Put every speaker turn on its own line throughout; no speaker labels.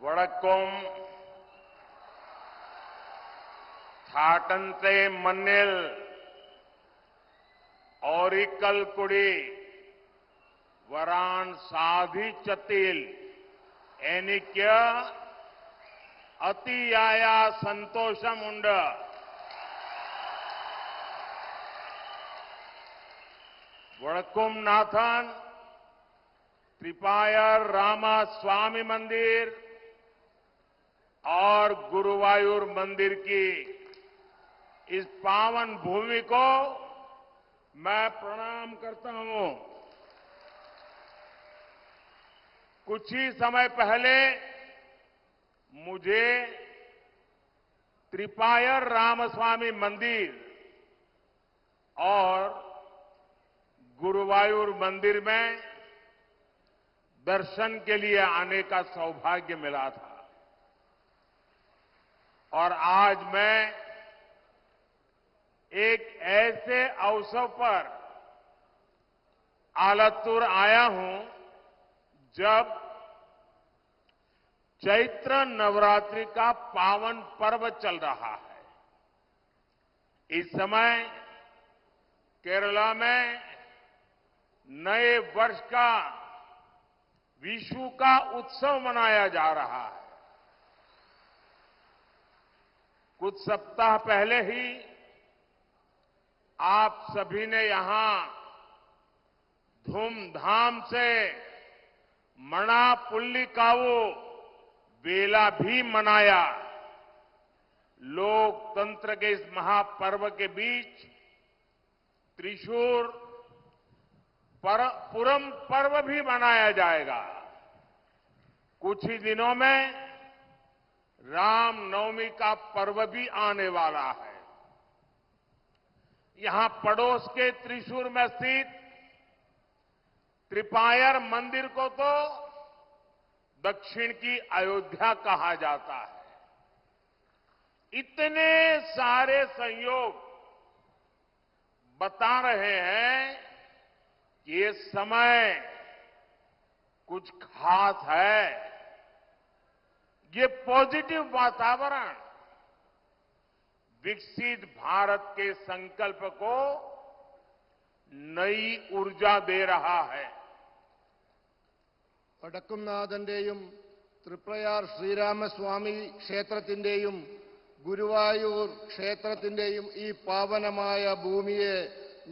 वड़क्कम, थाटंते मन्निल, Oracle कुड़ी, वरान साधी चतील, एनिक्य अतियाया संतोषमुंड, वड़क्कम नाथन, त्रिपायर रामास्वामी मंदिर और गुरुवायूर मंदिर की इस पावन भूमि को मैं प्रणाम करता हूं। कुछ ही समय पहले मुझे त्रिपायर रामस्वामी मंदिर और गुरुवायूर मंदिर में दर्शन के लिए आने का सौभाग्य मिला था और आज मैं एक ऐसे अवसर पर आलतूर आया हूं जब चैत्र नवरात्रि का पावन पर्व चल रहा है। इस समय केरला में नए वर्ष का विशु का उत्सव मनाया जा रहा है। कुछ सप्ताह पहले ही आप सभी ने यहां धूमधाम से मणापुल्लिकावु बेला भी मनाया। लोकतंत्र के इस महापर्व के बीच त्रिशूर पुरम पर्व भी मनाया जाएगा। कुछ ही दिनों में रामनवमी का पर्व भी आने वाला है। यहां पड़ोस के त्रिशूर में स्थित त्रिपायर मंदिर को तो दक्षिण की अयोध्या कहा जाता है। इतने सारे संयोग बता रहे हैं कि ये समय कुछ खास है। ये पॉजिटिव वातावरण विकसित भारत के संकल्प को नई ऊर्जा दे रहा है।
വടക്കുംനാഥന്റെയും തൃപ്രയാർ ശ്രീരാമസ്വാമി ക്ഷേത്രത്തിന്റെയും ഗുരുവായൂർ ക്ഷേത്രത്തിന്റെയും ഈ പാവനമായ ഭൂമിയെ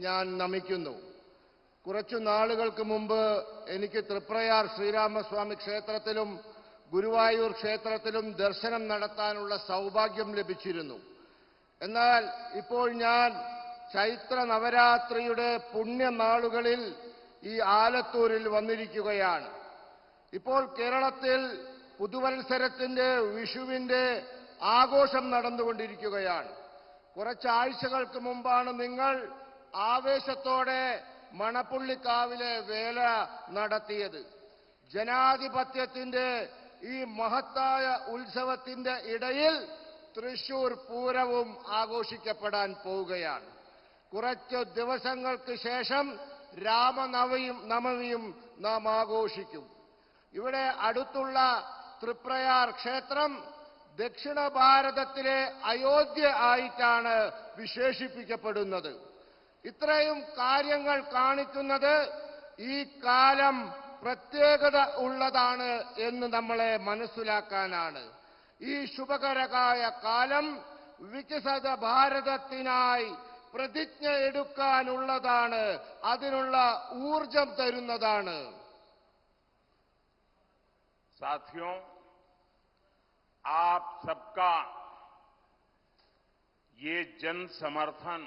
ഞാൻ നമിക്കുന്നു. കുറച്ചു നാളുകൾക്ക് മുമ്പ് എനിക്ക് തൃപ്രയാർ ശ്രീരാമസ്വാമി ക്ഷേത്രത്തിലും ഗുരുവായൂർ ക്ഷേത്രത്തിലും ദർശനം നടത്താനുള്ള സൗഭാഗ്യം ലഭിച്ചിരുന്നു. എന്നാൽ ഇപ്പോൾ ഞാൻ ചൈത്ര നവരാത്രിയുടെ പുണ്യനാളുകളിൽ ഈ ആലത്തൂരിൽ വന്നിരിക്കുകയാണ്. ഇപ്പോൾ കേരളത്തിൽ പുതുവത്സരത്തിന്റെ വിഷുവിന്റെ ആഘോഷം നടന്നുകൊണ്ടിരിക്കുകയാണ്. കുറച്ചാഴ്ചകൾക്ക് മുമ്പാണ് നിങ്ങൾ ആവേശത്തോടെ മണപ്പുള്ളിക്കാവിലെ വേല നടത്തിയത്. ജനാധിപത്യത്തിന്റെ ഈ മഹത്തായ ഉത്സവത്തിന്റെ ഇടയിൽ തൃശൂർ പൂരവും ആഘോഷിക്കപ്പെടാൻ പോവുകയാണ്. കുറച്ച് ദിവസങ്ങൾക്ക് ശേഷം രാമനവമിയും നാം ആഘോഷിക്കും. ഇവിടെ അടുത്തുള്ള തൃപ്രയാർ ക്ഷേത്രം ദക്ഷിണ ഭാരതത്തിലെ അയോധ്യ ആയിട്ടാണ് വിശേഷിപ്പിക്കപ്പെടുന്നത്. ഇത്രയും കാര്യങ്ങൾ കാണിക്കുന്നത് ഈ കാലം പ്രത്യേകത ഉള്ളതാണ് എന്ന് നമ്മളെ മനസ്സിലാക്കാനാണ്. ഈ ശുഭകരമായ കാലം വികസിത ഭാരതത്തിനായി പ്രതിജ്ഞ എടുക്കാനുള്ളതാണ്. അതിനുള്ള ഊർജം തരുന്നതാണ്.
साथियों, आप सबका ये जन समर्थन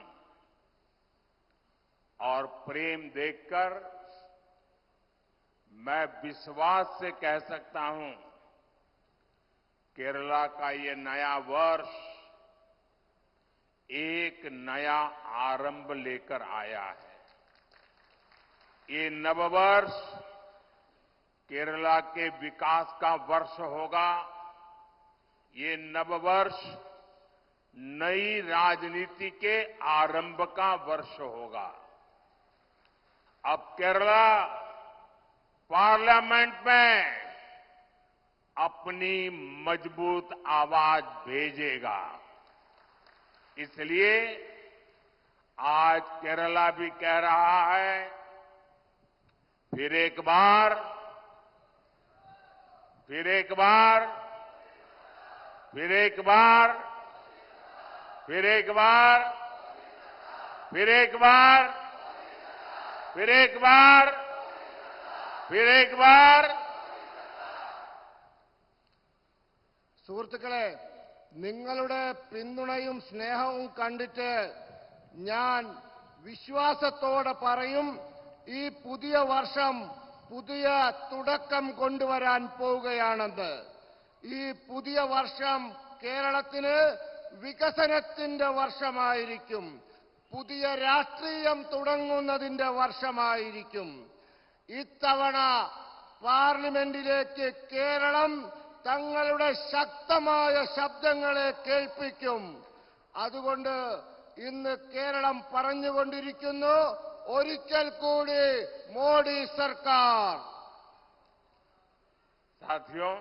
और प्रेम देखकर मैं विश्वास से कह सकता हूं केरला का ये नया वर्ष एक नया आरंभ लेकर आया है। ये नववर्ष केरला के विकास का वर्ष होगा। ये नववर्ष नई राजनीति के आरंभ का वर्ष होगा। अब केरला पार्लियामेंट में अपनी मजबूत आवाज भेजेगा। इसलिए आज केरला भी कह रहा है, फिर एक बार, फिर एक बार, फिर एक बार, फिर एक बार, फिर एक बार, फिर एक बार, फिर एक बार।
സുഹൃത്തുക്കളെ, നിങ്ങളുടെ പിന്തുണയും സ്നേഹവും കണ്ടിട്ട് ഞാൻ വിശ്വാസത്തോടെ പറയും, ഈ പുതിയ വർഷം പുതിയ തുടക്കം കൊണ്ടുവരാൻ പോവുകയാണെന്ന്. ഈ പുതിയ വർഷം കേരളത്തിന് വികസനത്തിന്റെ വർഷമായിരിക്കും. പുതിയ രാഷ്ട്രീയം തുടങ്ങുന്നതിന്റെ വർഷമായിരിക്കും. ഇത്തവണ പാർലമെന്റിലേക്ക് കേരളം തങ്ങളുടെ ശക്തമായ ശബ്ദങ്ങളെ കേൾപ്പിക്കും. അതുകൊണ്ട് ഇന്ന് കേരളം പറഞ്ഞുകൊണ്ടിരിക്കുന്നു, ഒരിക്കൽ കൂടി മോഡി സർക്കാർ.
साथियों,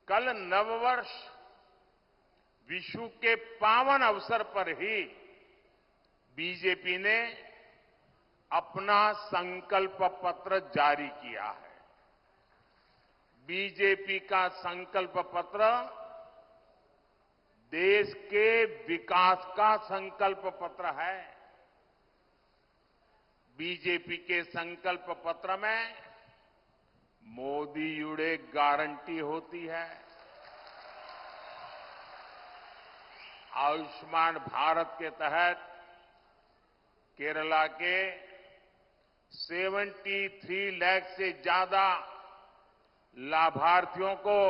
कल नववर्ष विशु के पावन अवसर पर ही बीजेपी ने अपना संकल्प पत्र जारी किया है। बीजेपी का संकल्प पत्र देश के विकास का संकल्प पत्र है। बीजेपी के संकल्प पत्र में मोदी युडे गारंटी होती है। आयुष्मान भारत के तहत केरला के 73 लाख से ज्यादा लाभार्थियों को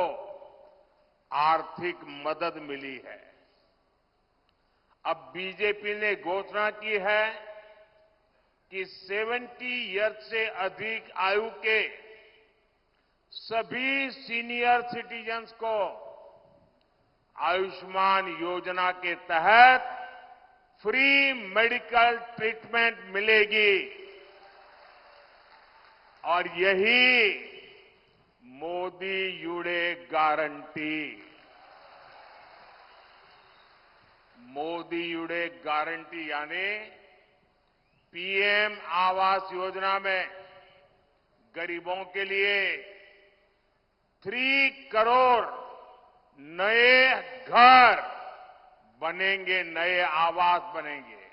आर्थिक मदद मिली है। अब बीजेपी ने घोषणा की है कि 70 ईयर्स से अधिक आयु के सभी सीनियर सिटीजन्स को आयुष्मान योजना के तहत फ्री मेडिकल ट्रीटमेंट मिलेगी और यही मोदी युडे गारंटी। मोदी युडे गारंटी यानी पीएम आवास योजना में गरीबों के लिए 3 करोड़ नए घर बनेंगे, नए आवास बनेंगे।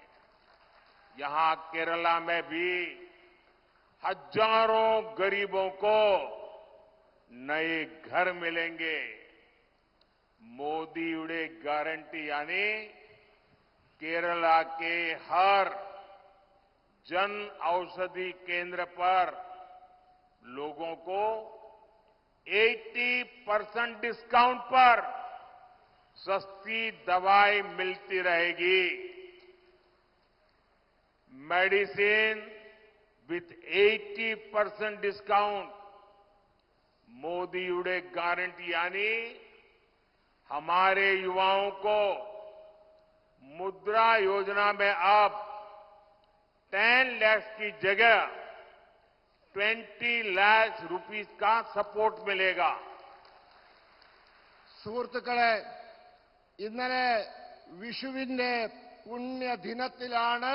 यहां केरला में भी हजारों गरीबों को नए घर मिलेंगे। मोदी युडे गारंटी यानी केरला के हर जन औषधि केंद्र पर लोगों को 80% डिस्काउंट पर सस्ती दवाई मिलती रहेगी। Medicine with 80% discount. मोदी युडे गारंटी यानी हमारे युवाओं को मुद्रा योजना में अब 10 लाख की जगह 20 लाख रुपीस का सपोर्ट मिलेगा।
സുഹൃത്തുക്കളെ, ഇന്നലെ വിഷുവിന്റെ പുണ്യദിനത്തിലാണ്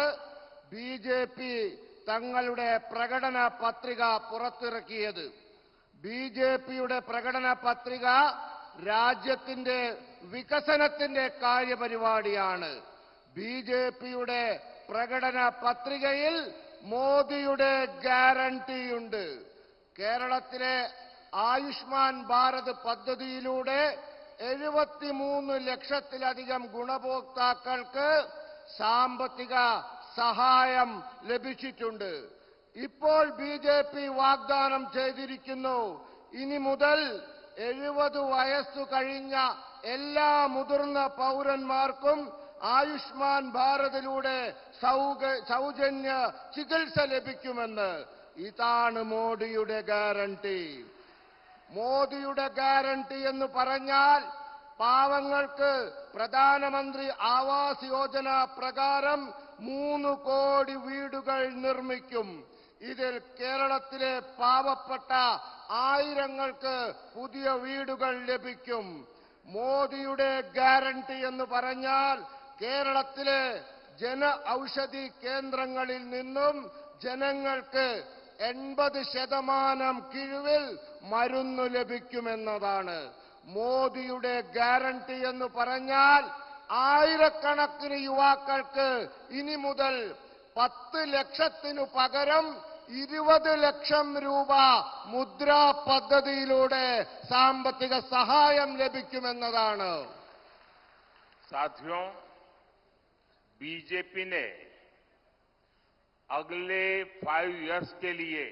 ബിജെപി തങ്ങളുടെ പ്രകടന പത്രിക പുറത്തിറക്കിയത്. ബിജെപിയുടെ പ്രകടന പത്രിക രാജ്യത്തിന്റെ വികസനത്തിന്റെ കാര്യപരിപാടിയാണ്. ബിജെപിയുടെ പ്രകടന പത്രികയിൽ മോദിയുടെ ഗ്യാരണ്ടിയുണ്ട്. കേരളത്തിലെ ആയുഷ്മാൻ ഭാരത് പദ്ധതിയിലൂടെ 73 ലക്ഷത്തിലധികം ഗുണഭോക്താക്കൾക്ക് സാമ്പത്തിക സഹായം ലഭിച്ചിട്ടുണ്ട്. ഇപ്പോൾ ബിജെപി വാഗ്ദാനം ചെയ്തിരിക്കുന്നു, ഇനി മുതൽ 70 വയസ്സു കഴിഞ്ഞ എല്ലാ മുതിർന്ന പൗരന്മാർക്കും ആയുഷ്മാൻ ഭാരതിലൂടെ സൗജന്യ ചികിത്സ ലഭിക്കുമെന്ന്. ഇതാണ് മോദിയുടെ ഗ്യാരണ്ടി. മോദിയുടെ ഗ്യാരണ്ടി എന്ന് പറഞ്ഞാൽ പാവങ്ങൾക്ക് പ്രധാനമന്ത്രി ആവാസ് യോജന പ്രകാരം 3 കോടി വീടുകൾ നിർമ്മിക്കും. ഇതിൽ കേരളത്തിലെ പാവപ്പെട്ട ആയിരങ്ങൾക്ക് പുതിയ വീടുകൾ ലഭിക്കും. മോദിയുടെ ഗ്യാരണ്ടി എന്ന് പറഞ്ഞാൽ കേരളത്തിലെ ജന ഔഷധി കേന്ദ്രങ്ങളിൽ നിന്നും ജനങ്ങൾക്ക് 80% കിഴിവിൽ മരുന്ന് ലഭിക്കുമെന്നതാണ്. മോദിയുടെ ഗ്യാരണ്ടി എന്ന് പറഞ്ഞാൽ ആയിരക്കണക്കിന് യുവാക്കൾക്ക് ഇനി മുതൽ 10 ലക്ഷത്തിനു പകരം 20 ലക്ഷം രൂപ മുദ്രാ പദ്ധതിയിലൂടെ സാമ്പത്തിക സഹായം ലഭിക്കുമെന്നതാണ്.
साथियों, बीजेपी ने अगले 5 इयर्स के लिए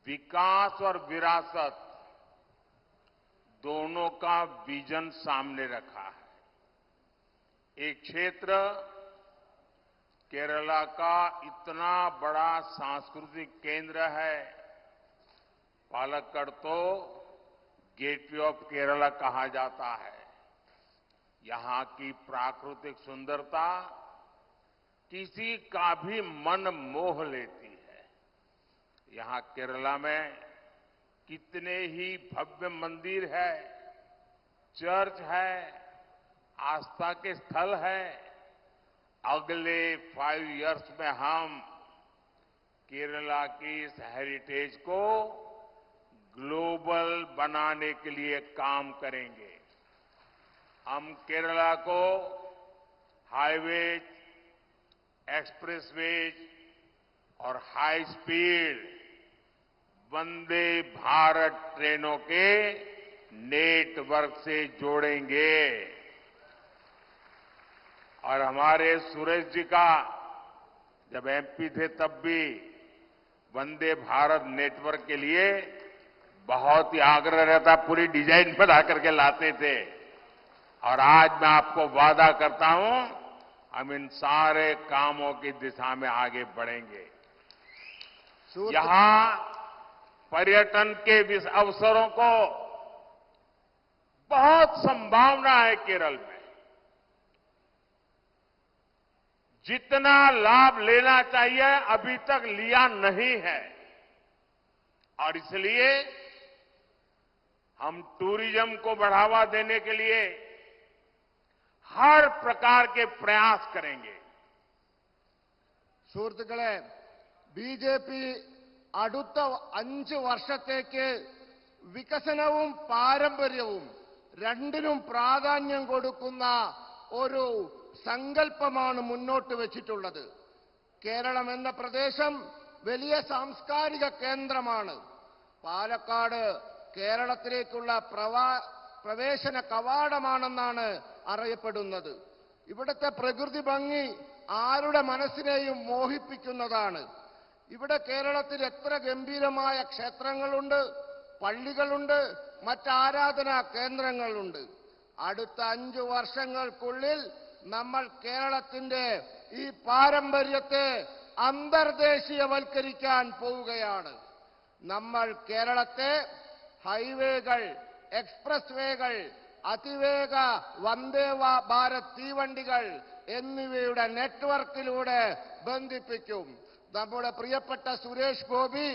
विकास और विरासत दोनों का विजन सामने रखा है. एक क्षेत्र केरला का इतना बड़ा सांस्कृतिक केंद्र है, पालक्कड़ तो गेटवे ऑफ केरला कहा जाता है. यहां की प्राकृतिक सुंदरता किसी का भी मन मोह लेती है. यहां केरला में कितने ही भव्य मंदिर है, चर्च है, आस्था के स्थल है. अगले 5 इयर्स में हम केरला की इस हेरिटेज को ग्लोबल बनाने के लिए काम करेंगे. हम केरला को हाईवेज, एक्सप्रेसवेज और हाई स्पीड वंदे भारत ट्रेनों के नेटवर्क से जोड़ेंगे. और हमारे सुरेश जी का जब एमपी थे तब भी वंदे भारत नेटवर्क के लिए बहुत ही आग्रह रहता, पूरी डिजाइन बना करके लाते थे. और आज मैं आपको वादा करता हूं, हम इन सारे कामों की दिशा में आगे बढ़ेंगे. यहां पर्यटन के इस अवसरों को बहुत संभावना है. केरल में जितना लाभ लेना चाहिए अभी तक लिया नहीं है, और इसलिए हम टूरिज्म को बढ़ावा देने के लिए हर प्रकार के प्रयास करेंगे.
സുഹൃത്തുക്കളെ, ബിജെപി അടുത്ത 5 വർഷത്തേക്ക് വികസനവും പാരമ്പര്യവും രണ്ടിനും പ്രാധാന്യം കൊടുക്കുന്ന ഒരു സങ്കല്പമാണ് മുന്നോട്ട് വെച്ചിട്ടുള്ളത്. കേരളം എന്ന പ്രദേശം വലിയ സാംസ്കാരിക കേന്ദ്രമാണ്. പാലക്കാട് കേരളത്തിലേക്കുള്ള പ്രവേശന കവാടമാണെന്നാണ് അറിയപ്പെടുന്നത്. ഇവിടുത്തെ പ്രകൃതി ഭംഗി ആരുടെ മനസ്സിനെയും മോഹിപ്പിക്കുന്നതാണ്. ഇവിടെ കേരളത്തിൽ എത്ര ഗംഭീരമായ ക്ഷേത്രങ്ങളുണ്ട്, പള്ളികളുണ്ട്, മറ്റാരാധനാ കേന്ദ്രങ്ങളുണ്ട്. അടുത്ത 5 വർഷങ്ങൾക്കുള്ളിൽ നമ്മൾ കേരളത്തിന്റെ ഈ പാരമ്പര്യത്തെ അന്തർദേശീയവൽക്കരിക്കാൻ പോവുകയാണ്. നമ്മൾ കേരളത്തെ ഹൈവേകൾ, എക്സ്പ്രസ് വേകൾ, അതിവേഗ വന്ദേ ഭാരത് തീവണ്ടികൾ എന്നിവയുടെ നെറ്റ്വർക്കിലൂടെ ബന്ധിപ്പിക്കും. നമ്മുടെ പ്രിയപ്പെട്ട സുരേഷ് ഗോപി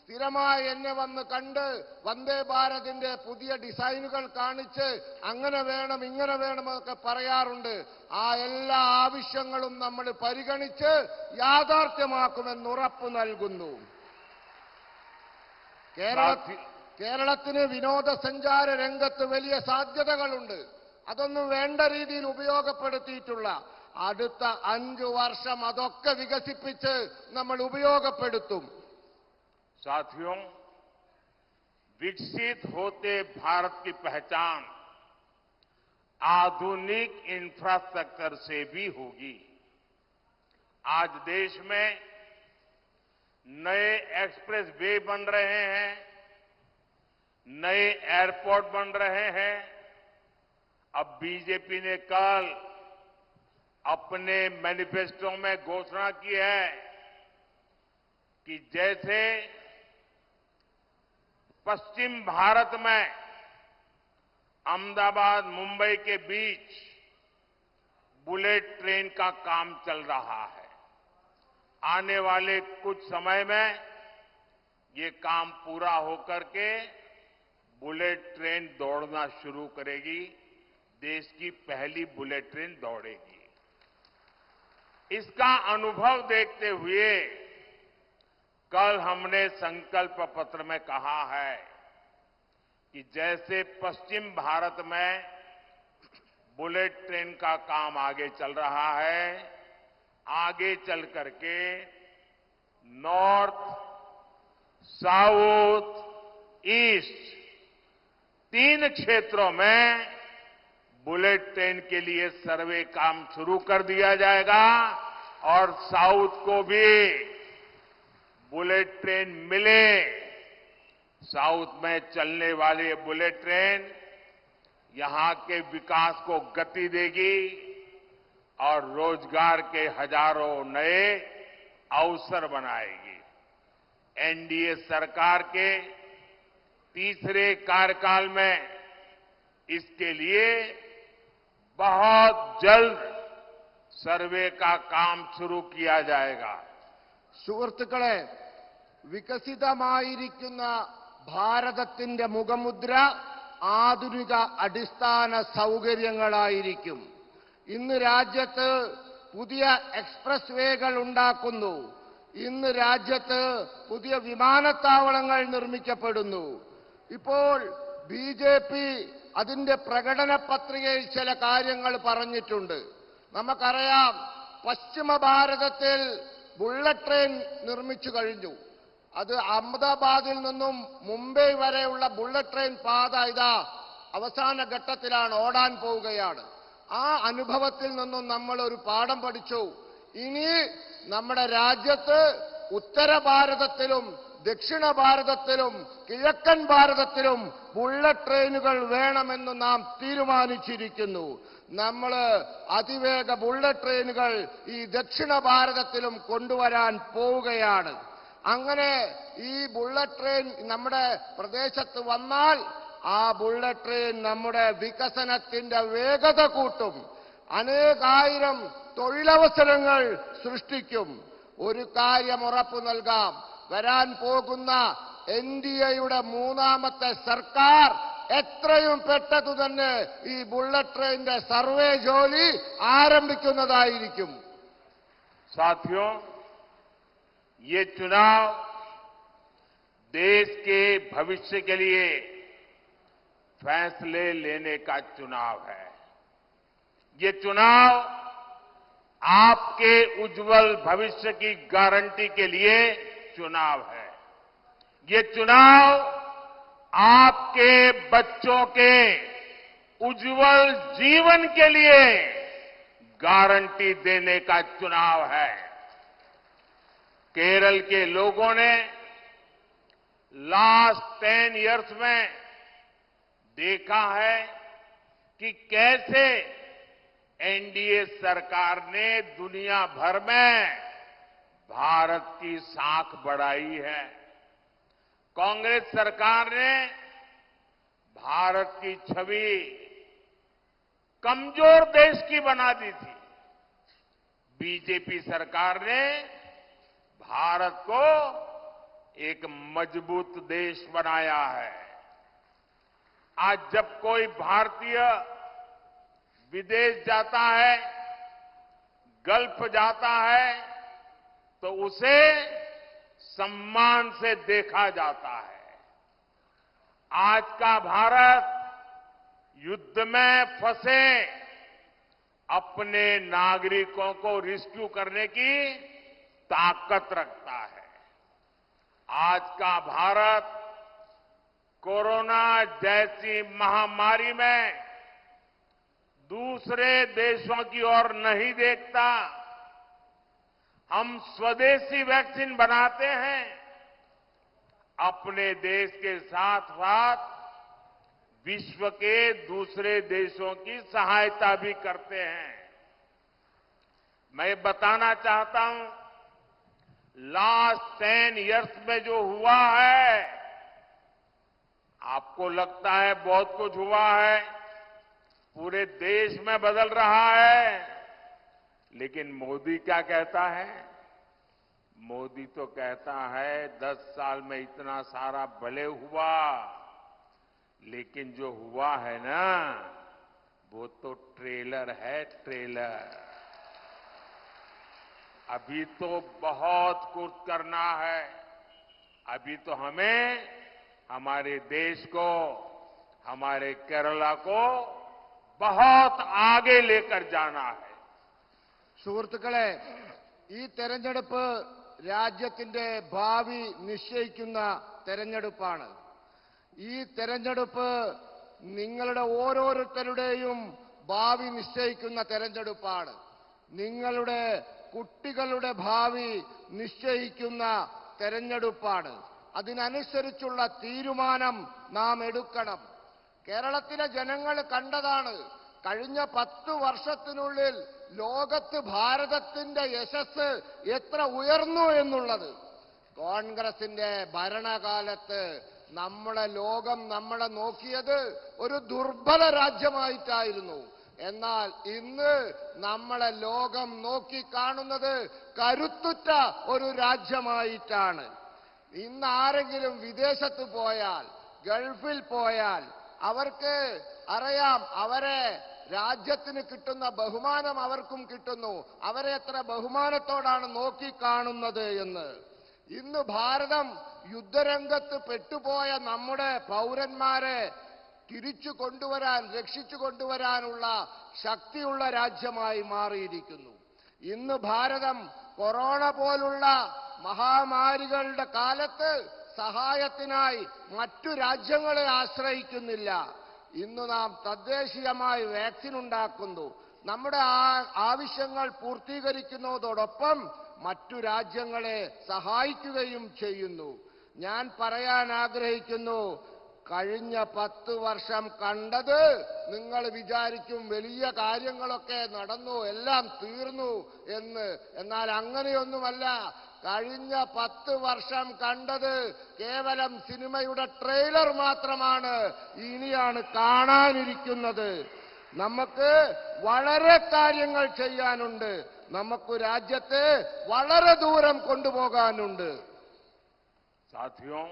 സ്ഥിരമായി എന്നെ വന്ന് കണ്ട് വന്ദേ ഭാരതിന്റെ പുതിയ ഡിസൈനുകൾ കാണിച്ച് അങ്ങനെ വേണം ഇങ്ങനെ വേണമെന്നൊക്കെ പറയാറുണ്ട്. ആ എല്ലാ ആവശ്യങ്ങളും നമ്മൾ പരിഗണിച്ച് യാഥാർത്ഥ്യമാക്കുമെന്ന് ഉറപ്പു നൽകുന്നു. കേരളത്തിന് വിനോദസഞ്ചാര രംഗത്ത് വലിയ സാധ്യതകളുണ്ട്. അതൊന്നും വേണ്ട രീതിയിൽ ഉപയോഗപ്പെടുത്തിയിട്ടുള്ള അടുത്ത 5 വർഷം അതൊക്കെ വികസിപ്പിച്ച് നമ്മൾ ഉപയോഗപ്പെടുത്തും.
साथियों, विकसित होते भारत की पहचान आधुनिक इंफ्रास्ट्रक्चर से भी होगी. आज देश में नए एक्सप्रेस वे बन रहे हैं, नए एयरपोर्ट बन रहे हैं. अब बीजेपी ने कल अपने मैनिफेस्टो में घोषणा की है कि जैसे पश्चिम भारत में अहमदाबाद मुंबई के बीच बुलेट ट्रेन का काम चल रहा है, आने वाले कुछ समय में ये काम पूरा होकर के बुलेट ट्रेन दौड़ना शुरू करेगी। देश की पहली बुलेट ट्रेन दौड़ेगी। इसका अनुभव देखते हुए कल हमने संकल्प पत्र में कहा है कि जैसे पश्चिम भारत में बुलेट ट्रेन का काम आगे चल रहा है, आगे चल करके नॉर्थ, साउथ, ईस्ट 3 क्षेत्रों में बुलेट ट्रेन के लिए सर्वे काम शुरू कर दिया जाएगा और साउथ को भी बुलेट ट्रेन मिले। साउथ में चलने वाली बुलेट ट्रेन यहां के विकास को गति देगी और रोजगार के हजारों नए अवसर बनाएगी। एनडीए सरकार के तीसरे कार्यकाल में इसके लिए बहुत जल्द സർവേ का काम शुरू किया जाएगा।
സുഹൃത്തുക്കളെ, വികസിതമായിരിക്കുന്ന ഭാരതത്തിന്റെ മുഖമുദ്ര ആധുനിക അടിസ്ഥാന സൗകര്യങ്ങളായിരിക്കും. ഇന്ന് രാജ്യത്ത് പുതിയ എക്സ്പ്രസ് വേകൾ ഉണ്ടാക്കുന്നു. ഇന്ന് രാജ്യത്ത് പുതിയ വിമാനത്താവളങ്ങൾ നിർമ്മിക്കപ്പെടുന്നു. ഇപ്പോൾ ബിജെപി അതിന്റെ പ്രകടന പത്രികയിൽ ചില കാര്യങ്ങൾ പറഞ്ഞിട്ടുണ്ട്. നമുക്കറിയാം, പശ്ചിമ ഭാരതത്തിൽ ബുള്ളറ്റ് ട്രെയിൻ നിർമ്മിച്ചു കഴിഞ്ഞു. അത് അഹമ്മദാബാദിൽ നിന്നും മുംബൈ വരെയുള്ള ബുള്ളറ്റ് ട്രെയിൻ പാത ഇതാ അവസാന ഘട്ടത്തിലാണ്, ഓടാൻ പോവുകയാണ്. ആ അനുഭവത്തിൽ നിന്നും നമ്മൾ ഒരു പാഠം പഠിച്ചു. ഇനി നമ്മുടെ രാജ്യത്ത് ഉത്തര ഭാരതത്തിലും ദക്ഷിണ ഭാരതത്തിലും കിഴക്കൻ ഭാരതത്തിലും ബുള്ളറ്റ് ട്രെയിനുകൾ വേണമെന്ന് നാം തീരുമാനിച്ചിരിക്കുന്നു. നമ്മൾ അതിവേഗ ബുള്ളറ്റ് ട്രെയിനുകൾ ഈ ദക്ഷിണ ഭാരതത്തിലും കൊണ്ടുവരാൻ പോവുകയാണ്. അങ്ങനെ ഈ ബുള്ളറ്റ് ട്രെയിൻ നമ്മുടെ പ്രദേശത്ത് വന്നാൽ ആ ബുള്ളറ്റ് ട്രെയിൻ നമ്മുടെ വികസനത്തിന്റെ വേഗത കൂട്ടും, അനേകായിരം തൊഴിലവസരങ്ങൾ സൃഷ്ടിക്കും. ഒരു കാര്യം ഉറപ്പു നൽകാം, വരാൻ പോകുന്ന എൻഡിഎയുടെ മൂന്നാമത്തെ സർക്കാർ എത്രയും പെട്ടെന്ന് തന്നെ ഈ ബുള്ളറ്റ് ട്രെയിനിന്റെ സർവേ ജോലി ആരംഭിക്കുന്നതായിരിക്കും.
साथियों, ये चुनाव देश के भविष्य के लिए फैसले लेने का चुनाव है। ये चुनाव आपके उज्जवल भविष्य की गारंटी के लिए चुनाव है। ये चुनाव आपके बच्चों के उज्जवल जीवन के लिए गारंटी देने का चुनाव है। केरल के लोगों ने लास्ट 10 इयर्स में देखा है कि कैसे एनडीए सरकार ने दुनिया भर में भारत की साख बढ़ाई है। कांग्रेस सरकार ने भारत की छवि कमजोर देश की बना दी थी। बीजेपी सरकार ने भारत को एक मजबूत देश बनाया है। आज जब कोई भारतीय विदेश जाता है, गल्फ जाता है, तो उसे सम्मान से देखा जाता है। आज का भारत युद्ध में फंसे अपने नागरिकों को रेस्क्यू करने की ताकत रखता है। आज का भारत कोरोना जैसी महामारी में दूसरे देशों की ओर नहीं देखता। हम स्वदेशी वैक्सीन बनाते हैं, अपने देश के साथ साथ विश्व के दूसरे देशों की सहायता भी करते हैं। मैं बताना चाहता हूं, लास्ट 10 इयर्स में जो हुआ है, आपको लगता है बहुत कुछ हुआ है, पूरे देश में बदल रहा है, लेकिन मोदी क्या कहता है? मोदी तो कहता है 10 साल में इतना सारा भले हुआ, लेकिन जो हुआ है ना वो तो ट्रेलर है, ट्रेलर। अभी तो बहुत कुछ करना है। अभी तो हमें हमारे देश को, हमारे केरला को बहुत आगे लेकर जाना है।
സുഹൃത്തുക്കളെ, ഈ തെരഞ്ഞെടുപ്പ് രാജ്യത്തിന്റെ ഭാവി നിശ്ചയിക്കുന്ന തെരഞ്ഞെടുപ്പാണ്. ഈ തെരഞ്ഞെടുപ്പ് നിങ്ങളുടെ ഓരോരുത്തരുടെയും ഭാവി നിശ്ചയിക്കുന്ന തെരഞ്ഞെടുപ്പാണ്. നിങ്ങളുടെ കുട്ടികളുടെ ഭാവി നിശ്ചയിക്കുന്ന തെരഞ്ഞെടുപ്പാണ്. അതിനനുസരിച്ചുള്ള തീരുമാനം നാം എടുക്കണം. കേരളത്തിലെ ജനങ്ങൾ കണ്ടതാണ് കഴിഞ്ഞ 10 വർഷത്തിനുള്ളിൽ ലോകത്ത് ഭാരതത്തിന്റെ യശസ് എത്ര ഉയർന്നു എന്നുള്ളത്. കോൺഗ്രസിന്റെ ഭരണകാലത്ത് ലോകം നമ്മളെ നോക്കിയത് ഒരു ദുർബല രാജ്യമായിട്ടായിരുന്നു. എന്നാൽ ഇന്ന് നമ്മളെ ലോകം നോക്കിക്കാണുന്നത് കരുത്തുറ്റ ഒരു രാജ്യമായിട്ടാണ്. ഇന്ന് ആരെങ്കിലും വിദേശത്ത് പോയാൽ, ഗൾഫിൽ പോയാൽ അവർക്ക് അറിയാം അവരെ രാജ്യത്തിന് കിട്ടുന്ന ബഹുമാനം അവർക്കും കിട്ടുന്നു. അവരെ എത്ര ബഹുമാനത്തോടാണ് നോക്കിക്കാണുന്നത് എന്ന്. ഇന്ന് ഭാരതം യുദ്ധരംഗത്ത് പെട്ടുപോയ നമ്മുടെ പൗരന്മാരെ തിരിച്ചു കൊണ്ടുവരാൻ, രക്ഷിച്ചു കൊണ്ടുവരാനുള്ള ശക്തിയുള്ള രാജ്യമായി മാറിയിരിക്കുന്നു. ഇന്ന് ഭാരതം കൊറോണ പോലുള്ള മഹാമാരികളുടെ കാലത്ത് സഹായത്തിനായി മറ്റു രാജ്യങ്ങളെ ആശ്രയിക്കുന്നില്ല. ഇന്ന് നാം തദ്ദേശീയമായി വാക്സിൻ ഉണ്ടാക്കുന്നു. നമ്മുടെ ആവശ്യങ്ങൾ പൂർത്തീകരിക്കുന്നതോടൊപ്പം മറ്റു രാജ്യങ്ങളെ സഹായിക്കുകയും ചെയ്യുന്നു. ഞാൻ പറയാൻ ആഗ്രഹിക്കുന്നു, കഴിഞ്ഞ 10 വർഷം കണ്ടത് നിങ്ങൾ വിചാരിക്കും വലിയ കാര്യങ്ങളൊക്കെ നടന്നു, എല്ലാം തീർന്നു എന്ന്. എന്നാൽ അങ്ങനെയൊന്നുമല്ല. കഴിഞ്ഞ 10 വർഷം കണ്ടത് കേവലം സിനിമയുടെ ട്രെയിലർ മാത്രമാണ്. ഇനിയാണ് കാണാനിരിക്കുന്നത്. നമുക്ക് വളരെ കാര്യങ്ങൾ ചെയ്യാനുണ്ട്. നമുക്ക് രാജ്യത്തെ വളരെ ദൂരം കൊണ്ടുപോകാനുണ്ട്.
साथियों,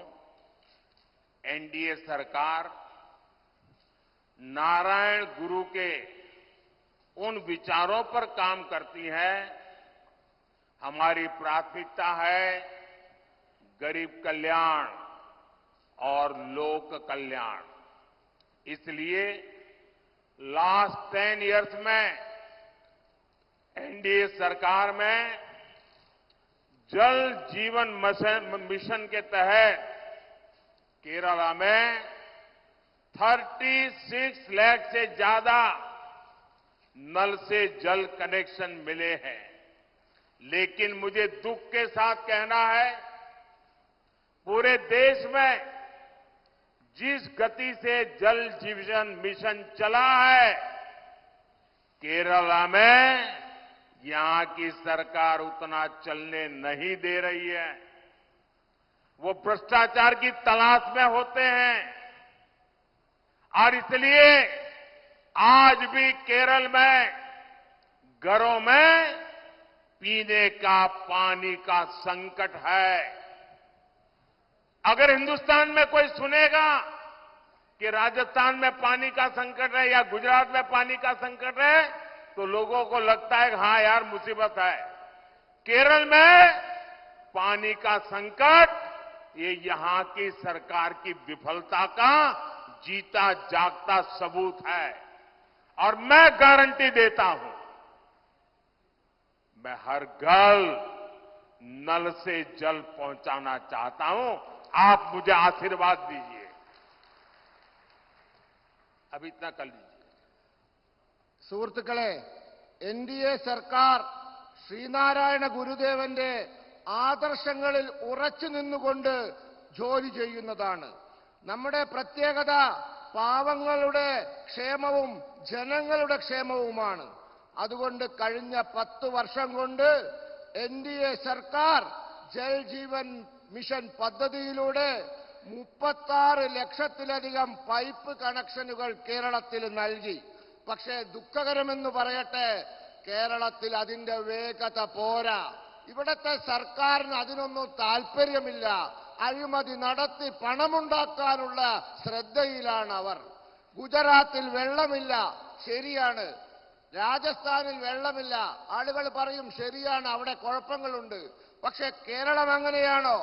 एनडीए सरकार नारायण गुरु के उन विचारों पर काम करती है। हमारी प्राथमिकता है गरीब कल्याण और लोक कल्याण। इसलिए लास्ट 10 इयर्स में एनडीए सरकार में जल जीवन मिशन के तहत केरला में 36 लाख से ज्यादा नल से जल कनेक्शन मिले हैं। लेकिन मुझे दुख के साथ कहना है, पूरे देश में जिस गति से जल जीवन मिशन चला है, केरला में यहां की सरकार उतना चलने नहीं दे रही है। वो भ्रष्टाचार की तलाश में होते हैं और इसलिए आज भी केरल में घरों में पीने का पानी का संकट है। अगर हिंदुस्तान में कोई सुनेगा कि राजस्थान में पानी का संकट है या गुजरात में पानी का संकट है, तो लोगों को लगता है कि हाँ यार मुसीबत है। केरल में पानी का संकट ये यहां की सरकार की विफलता का जीता जागता सबूत है। और मैं गारंटी देता हूं, मैं हर घर नल से जल पहुंचाना चाहता हूं। आप मुझे आशीर्वाद दीजिए। अब इतना कर लीजिए।
സുഹൃത്തുക്കളെ, എൻഡിഎ സർക്കാർ ശ്രീനാരായണ ഗുരുദേവന്റെ ആദർശങ്ങളിൽ ഉറച്ചു നിന്നുകൊണ്ട് ജോലി ചെയ്യുന്നതാണ്. നമ്മുടെ പ്രത്യേകത പാവങ്ങളുടെ ക്ഷേമവും ജനങ്ങളുടെ ക്ഷേമവുമാണ്. അതുകൊണ്ട് കഴിഞ്ഞ 10 വർഷം കൊണ്ട് എൻഡിഎ സർക്കാർ ജൽ ജീവൻ മിഷൻ പദ്ധതിയിലൂടെ 36 ലക്ഷത്തിലധികം പൈപ്പ് കണക്ഷനുകൾ കേരളത്തിൽ നൽകി. പക്ഷേ ദുഃഖകരമെന്ന് പറയട്ടെ, കേരളത്തിൽ അതിന്റെ വേഗത പോരാ. ഇവിടത്തെ സർക്കാരിന് അതിനൊന്നും താല്പര്യമില്ല. അഴിമതി നടത്തി പണമുണ്ടാക്കാനുള്ള ശ്രദ്ധയിലാണ് അവർ. ഗുജറാത്തിൽ വെള്ളമില്ല, ശരിയാണ്. രാജസ്ഥാനിൽ വെള്ളമില്ല, ആളുകൾ പറയും ശരിയാണ്, അവിടെ കുഴപ്പങ്ങളുണ്ട്. പക്ഷെ കേരളം അങ്ങനെയാണോ?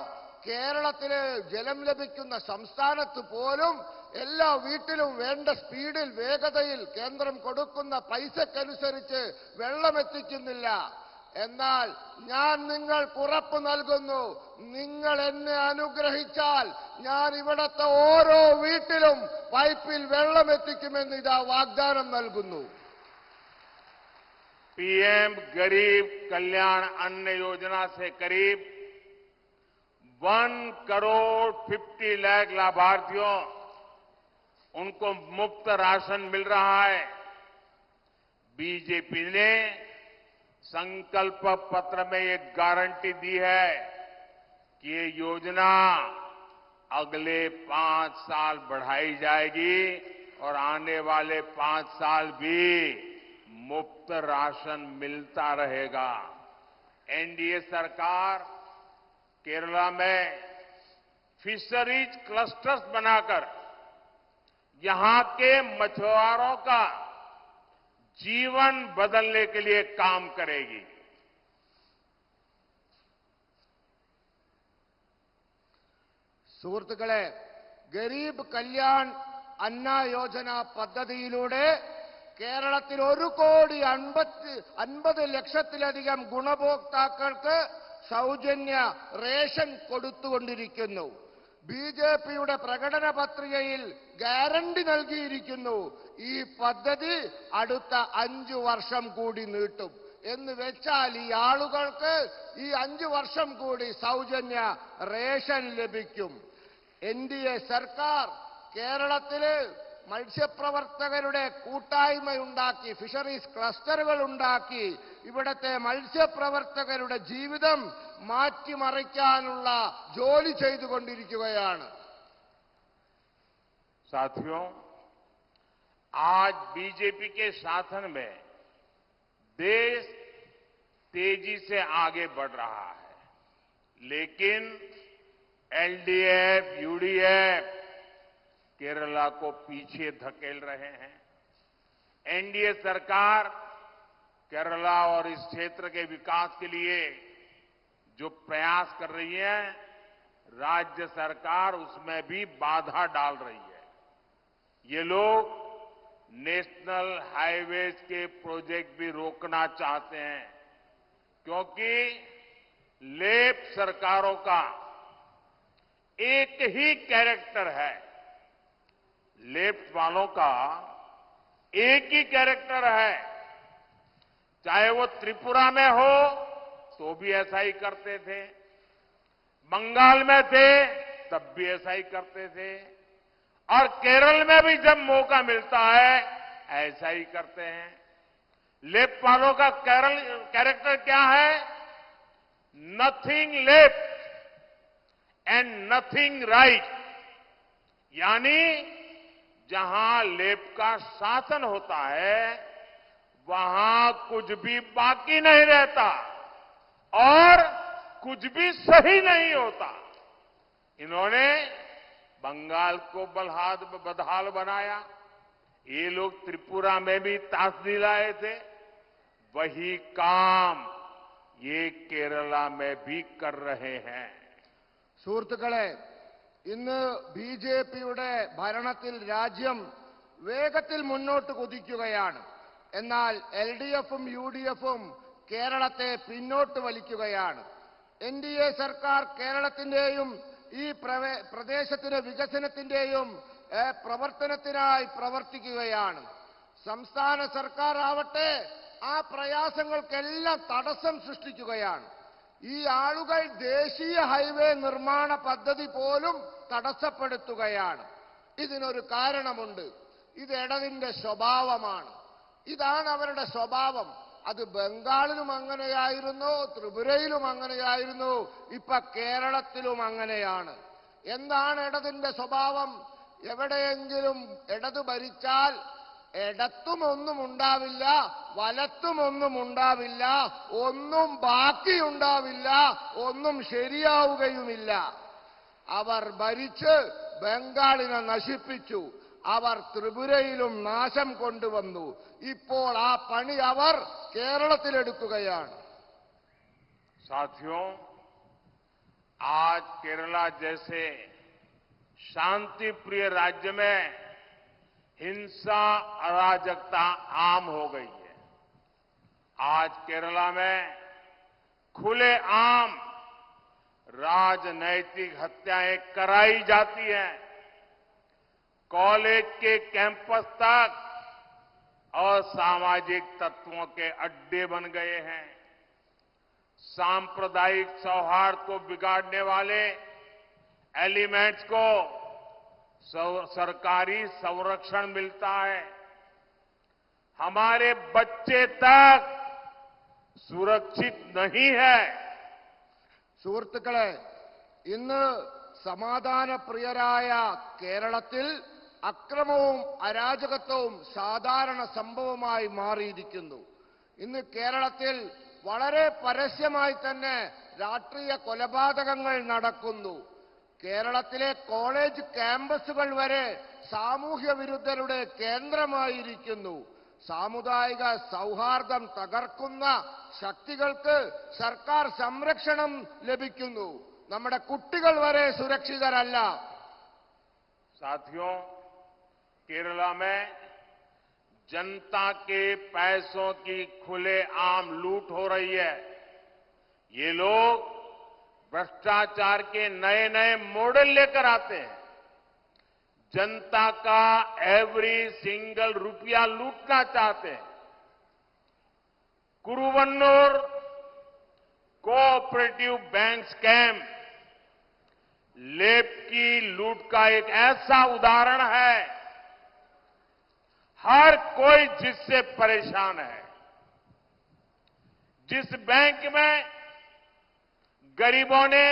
കേരളത്തില് ജലം ലഭിക്കുന്ന സംസ്ഥാനത്ത് പോലും എല്ലാ വീട്ടിലും വേണ്ട സ്പീഡിൽ, വേഗതയിൽ കേന്ദ്രം കൊടുക്കുന്ന പൈസക്കനുസരിച്ച് വെള്ളം എത്തിക്കുന്നില്ല. എന്നാൽ ഞാൻ നിങ്ങൾക്ക് ഉറപ്പ് നൽകുന്നു, നിങ്ങൾ എന്നെ അനുഗ്രഹിച്ചാൽ ഞാൻ ഇവിടത്തെ ഓരോ വീട്ടിലും പൈപ്പിൽ വെള്ളം എത്തിക്കുമെന്ന് ഇതാ വാഗ്ദാനം നൽകുന്നു.
पीएम गरीब कल्याण अन्न योजना से करीब 1 करोड़ 50 लाख लाभार्थियों उनको मुफ्त राशन मिल रहा है। बीजेपी ने संकल्प पत्र में एक गारंटी दी है कि ये योजना अगले 5 साल बढ़ाई जाएगी और आने वाले 5 साल भी मुफ्त राशन मिलता रहेगा। एनडीए सरकार केरला में फिशरीज क्लस्टर्स बनाकर यहां के मछुआरों का जीवन बदलने के लिए काम करेगी।
സുഹൃത്തുക്കളെ, ഗരീബ് കല്യാൺ അന്ന യോജന പദ്ധതിയിലൂടെ കേരളത്തിൽ 1,50,00,000 ഗുണഭോക്താക്കൾക്ക് സൗജന്യ റേഷൻ കൊടുത്തുകൊണ്ടിരിക്കുന്നു. ബിജെപിയുടെ പ്രകടന പത്രികയിൽ ഗ്യാരണ്ടി നൽകിയിരിക്കുന്നു, ഈ പദ്ധതി അടുത്ത 5 വർഷം കൂടി നീട്ടും എന്ന് വെച്ചാൽ ഈ ആളുകൾക്ക് ഈ 5 വർഷം കൂടി സൗജന്യ റേഷൻ ലഭിക്കും. എൻഡിഎ സർക്കാർ കേരളത്തില് മത്സ്യപ്രവർത്തകരുടെ കൂട്ടായ്മയുണ്ടാക്കി, ഫിഷറീസ് ക്ലസ്റ്ററുകൾ ഉണ്ടാക്കി ഇവിടത്തെ മത്സ്യപ്രവർത്തകരുടെ ജീവിതം മാറ്റിമറിക്കാനുള്ള ജോലി ചെയ്തുകൊണ്ടിരിക്കുകയാണ്.
साथियों, आज बीजेपी के शासन में देश तेजी से आगे बढ़ रहा है, लेकिन एलडीएफ, यूडीएफ केरला को पीछे धकेल रहे हैं। एनडीए सरकार केरला और इस क्षेत्र के विकास के लिए जो प्रयास कर रही है, राज्य सरकार उसमें भी बाधा डाल रही है। ये लोग नेशनल हाईवेज के प्रोजेक्ट भी रोकना चाहते हैं, क्योंकि लेफ्ट सरकारों का एक ही कैरेक्टर है। लेफ्ट वालों का एक ही कैरेक्टर है, चाहे वो त्रिपुरा में हो तो भी ऐसा ही करते थे, बंगाल में थे तब भी ऐसा ही करते थे, और केरल में भी जब मौका मिलता है ऐसा ही करते हैं। लेफ्ट वालों का कैरेक्टर क्या है? Nothing left and nothing right, यानी जहां लेफ्ट का शासन होता है वहां कुछ भी बाकी नहीं रहता और कुछ भी सही नहीं होता। इन्होंने बंगाल को बदहाल बनाया, ये लोग त्रिपुरा में भी ताश दिलाए थे, वही काम ये केरला में भी कर रहे हैं।
സുഹൃത്തുക്കളെ, ഇന്ന് ബിജെപിയുടെ ഭരണത്തിൽ രാജ്യം വേഗത്തിൽ മുന്നോട്ട് കുതിക്കുകയാണ്. എന്നാൽ എൽഡിഎഫും യുഡിഎഫും കേരളത്തെ പിന്നോട്ട് വലിക്കുകയാണ്. എൻഡിഎ സർക്കാർ കേരളത്തിന്റെയും ഈ പ്രദേശത്തിന്റെ വികസനത്തിന്റെയും പ്രവർത്തനത്തിനായി പ്രവർത്തിക്കുകയാണ്. സംസ്ഥാന സർക്കാർ ആവട്ടെ ആ പ്രയാസങ്ങൾക്കെല്ലാം തടസ്സം സൃഷ്ടിക്കുകയാണ്. ഈ ആളുകൾ ദേശീയ ഹൈവേ നിർമ്മാണ പദ്ധതി പോലും തടസ്സപ്പെടുത്തുകയാണ്. ഇതിനൊരു കാരണമുണ്ട്. ഇത് ഇടതിന്റെ സ്വഭാവമാണ്. ഇതാണ് അവരുടെ സ്വഭാവം. അത് ബംഗാളിലും അങ്ങനെയായിരുന്നു, ത്രിപുരയിലും അങ്ങനെയായിരുന്നു, ഇപ്പൊ കേരളത്തിലും അങ്ങനെയാണ്. എന്താണ് ഇടതിന്റെ സ്വഭാവം? എവിടെയെങ്കിലും ഇടത് ഭരിച്ചാൽ ഇടത്തും ഒന്നും ഉണ്ടാവില്ല, വലത്തും ഒന്നും ഉണ്ടാവില്ല, ഒന്നും ബാക്കിയുണ്ടാവില്ല, ഒന്നും ശരിയാവുകയുമില്ല. അവർ ഭരിച്ച് ബംഗാളിനെ നശിപ്പിച്ചു. അവർ ത്രിപുരയിലും നാശം കൊണ്ടുവന്നു. ഇപ്പോൾ ആ പണി അവർ കേരളത്തിലെടുക്കുകയാണ്.
साथियों, आज केरला जैसे शांति प्रिय राज्य में हिंसा अराजकता आम हो गई है। आज केरला में खुलेआम राजनैतिक हत्याएं कराई जाती हैं। कॉलेज के कैंपस तक असामाजिक तत्वों के अड्डे बन गए हैं। सांप्रदायिक सौहार्द को बिगाड़ने वाले एलिमेंट्स को सरकारी संरक्षण मिलता है। हमारे बच्चे तक सुरक्षित नहीं है।
സുഹൃത്തുക്കളെ, ഇന്ന് സമാധാനപ്രിയരായ കേരളത്തിൽ അക്രമവും അരാജകത്വവും സാധാരണ സംഭവമായി മാറിയിരിക്കുന്നു. ഇന്ന് കേരളത്തിൽ വളരെ പരസ്യമായി തന്നെ രാഷ്ട്രീയ കൊലപാതകങ്ങൾ നടക്കുന്നു. കേരളത്തിലെ കോളേജ് ക്യാമ്പസുകൾ വരെ സാമൂഹ്യ വിരുദ്ധരുടെ കേന്ദ്രമായിരിക്കുന്നു. സാമുദായിക സൗഹാർദ്ദം തകർക്കുന്ന ശക്തികൾക്ക് സർക്കാർ സംരക്ഷണം ലഭിക്കുന്നു. നമ്മുടെ കുട്ടികൾ വരെ സുരക്ഷിതരല്ല.
साथियों, केरला में जनता के पैसों की खुलेआम लूट हो रही है। ये लोग भ्रष्टाचार के नए नए मॉडल लेकर आते हैं। जनता का एवरी सिंगल रुपया लूटना चाहते हैं। कुरुवन्नूर कोऑपरेटिव बैंक स्कैम लेप की लूट का एक ऐसा उदाहरण है। हर कोई जिससे परेशान है। जिस बैंक में गरीबों ने,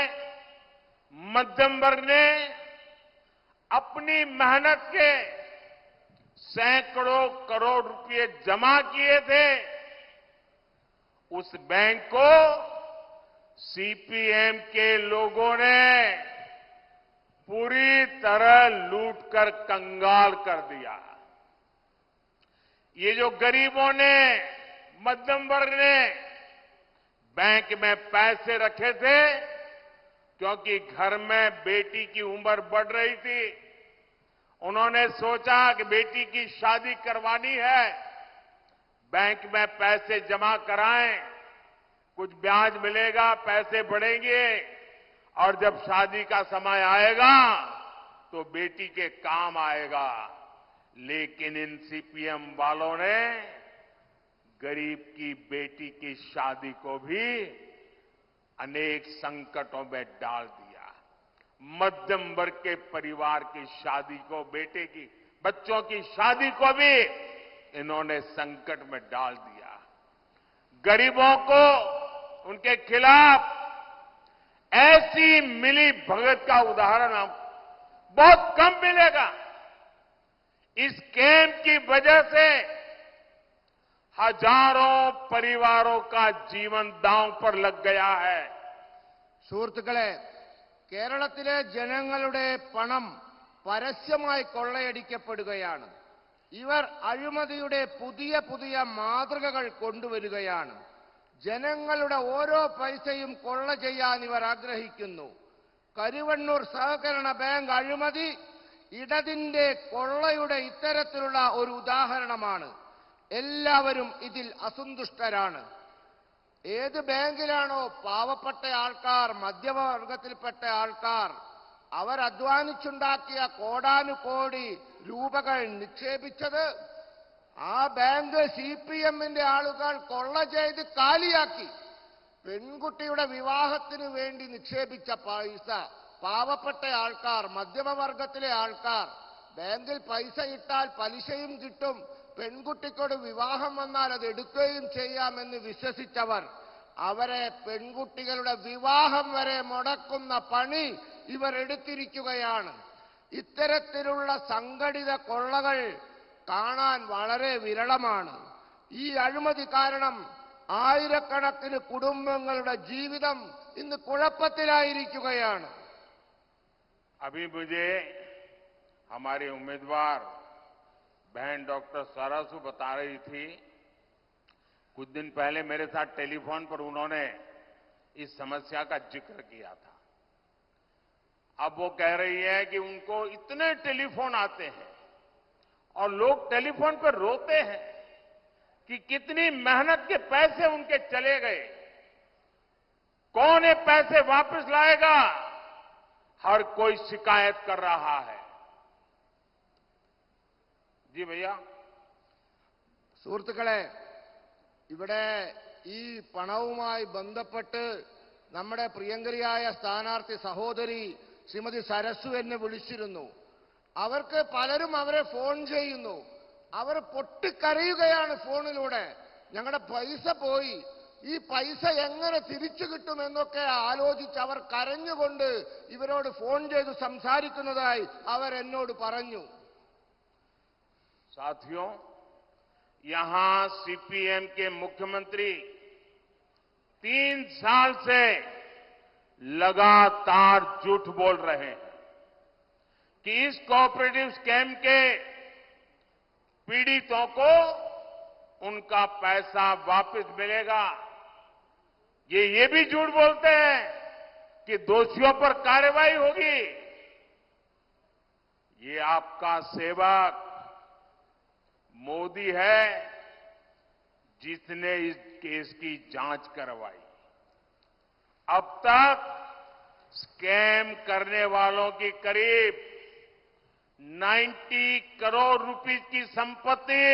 मध्यम वर्ग ने अपनी मेहनत के सैकड़ों करोड़ रुपए जमा किए थे, उस बैंक को सीपीएम के लोगों ने पूरी तरह लूटकर कंगाल कर दिया। ये जो गरीबों ने, मध्यम वर्ग ने बैंक में पैसे रखे थे, क्योंकि घर में बेटी की उम्र बढ़ रही थी, उन्होंने सोचा कि बेटी की शादी करवानी है, बैंक में पैसे जमा कराएं, कुछ ब्याज मिलेगा, पैसे बढ़ेंगे और जब शादी का समय आएगा तो बेटी के काम आएगा। लेकिन इन सीपीएम वालों ने गरीब की बेटी की शादी को भी अनेक संकटों में डाल दिया। मध्यम वर्ग के परिवार की शादी को, बेटे की, बच्चों की शादी को भी इन्होंने संकट में डाल दिया। गरीबों को उनके खिलाफ ऐसी मिली भगत का उदाहरण बहुत कम मिलेगा। इस स्कैम की वजह से हजारों परिवारों का जीवन दांव पर लग गया है।
സുഹൃത്തുക്കളെ, കേരളത്തിലെ ജനങ്ങളുടെ പണം പരസ്യമായി കൊള്ളയടിക്കപ്പെടുകയാണ്. ഇവർ അഴിമതിയുടെ പുതിയ പുതിയ മാതൃകകൾ കൊണ്ടുവരികയാണ്. ജനങ്ങളുടെ ഓരോ പൈസയും കൊള്ള ചെയ്യാൻ ഇവർ ആഗ്രഹിക്കുന്നു. കരുവണ്ണൂർ സഹകരണ ബാങ്ക് അഴിമതി ഇടതിന്റെ കൊള്ളയുടെ ഇത്തരത്തിലുള്ള ഒരു ഉദാഹരണമാണ്. എല്ലാവരും ഇതിൽ അസന്തുഷ്ടരാണ്. ഏത് ബാങ്കിലാണോ പാവപ്പെട്ട ആൾക്കാർ, മധ്യവർഗത്തിൽപ്പെട്ട ആൾക്കാർ അവർ അധ്വാനിച്ചുണ്ടാക്കിയ കോടാനുകോടി രൂപകൾ നിക്ഷേപിച്ചത്, ആ ബാങ്ക് സിപിഎമ്മിന്റെ ആളുകൾ കൊള്ള ചെയ്ത് കാലിയാക്കി. പെൺകുട്ടിയുടെ വിവാഹത്തിന് വേണ്ടി നിക്ഷേപിച്ച പൈസ പാവപ്പെട്ട ആൾക്കാർ, മധ്യമവർഗത്തിലെ ആൾക്കാർ, ബാങ്കിൽ പൈസ ഇട്ടാൽ പലിശയും കിട്ടും, പെൺകുട്ടിക്കോട് വിവാഹം വന്നാൽ അത് എടുക്കുകയും ചെയ്യാമെന്ന് വിശ്വസിച്ചവർ അവരെ പെൺകുട്ടികളുടെ വിവാഹം വരെ മുടക്കുന്ന പണി ഇവർ എടുത്തിരിക്കുകയാണ്. ഇത്തരത്തിലുള്ള സംഘടിത കൊള്ളകൾ കാണാൻ വളരെ വിരളമാണ്. ഈ അഴിമതി കാരണം ആയിരക്കണക്കിന് കുടുംബങ്ങളുടെ ജീവിതം ഇന്ന് കുഴപ്പത്തിലായിരിക്കുകയാണ്.
अभी मुझे हमारे उम्मीदवार बहन डॉक्टर सरासू बता रही थी, कुछ दिन पहले मेरे साथ टेलीफोन पर उन्होंने इस समस्या का जिक्र किया था। अब वो कह रही है कि उनको इतने टेलीफोन आते हैं और लोग टेलीफोन पर रोते हैं कि कितनी मेहनत के पैसे उनके चले गए, कौन ये पैसे वापस लाएगा। हर कोई शिकायत कर रहा है। जी भैया.
സുഹൃത്തുക്കളെ, ഇവിടെ ഈ പണവുമായി ബന്ധപ്പെട്ട് നമ്മുടെ പ്രിയങ്കരിയായ സ്ഥാനാർത്ഥി സഹോദരി ശ്രീമതി സരസു എന്നെ വിളിച്ചിരുന്നു. അവർക്ക് പലരും അവരെ ഫോൺ ചെയ്യുന്നു. അവർ പൊട്ടിക്കരയുകയാണ് ഫോണിലൂടെ. ഞങ്ങളുടെ പൈസ പോയി, ഈ പൈസ എങ്ങനെ തിരിച്ചു കിട്ടുമെന്നൊക്കെ ആലോചിച്ച് അവർ കരഞ്ഞുകൊണ്ട് ഇവരോട് ഫോൺ ചെയ്ത് സംസാരിക്കുന്നതായി അവർ എന്നോട് പറഞ്ഞു.
साथियों, यहां सीपीएम के मुख्यमंत्री 3 साल से लगातार झूठ बोल रहे हैं कि इस कोऑपरेटिव स्कैम के पीड़ितों को उनका पैसा वापस मिलेगा। ये भी झूठ बोलते हैं कि दोषियों पर कार्रवाई होगी। ये आपका सेवक मोदी है जिसने इस केस की जांच करवाई। अब तक स्कैम करने वालों की करीब 90 करोड़ रुपए की संपत्ति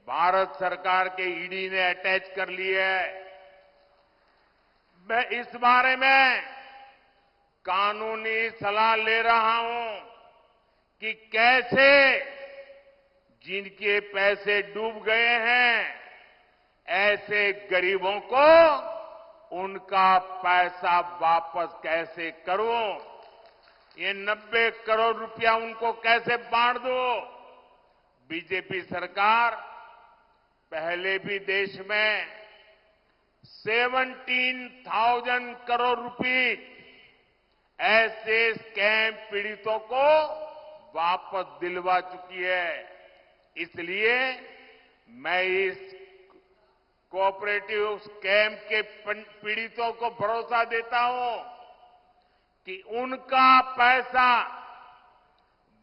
भारत सरकार के ईडी ने अटैच कर ली है। मैं इस बारे में कानूनी सलाह ले रहा हूं कि कैसे जिनके पैसे डूब गए हैं ऐसे गरीबों को उनका पैसा वापस कैसे करूं, ये 90 करोड़ रुपया उनको कैसे बांट दो। बीजेपी सरकार पहले भी देश में 17,000 करोड़ रुपए ऐसे स्कैम पीड़ितों को वापस दिलवा चुकी है। इसलिए मैं इस कोऑपरेटिव स्कैम के पीड़ितों को भरोसा देता हूं कि उनका पैसा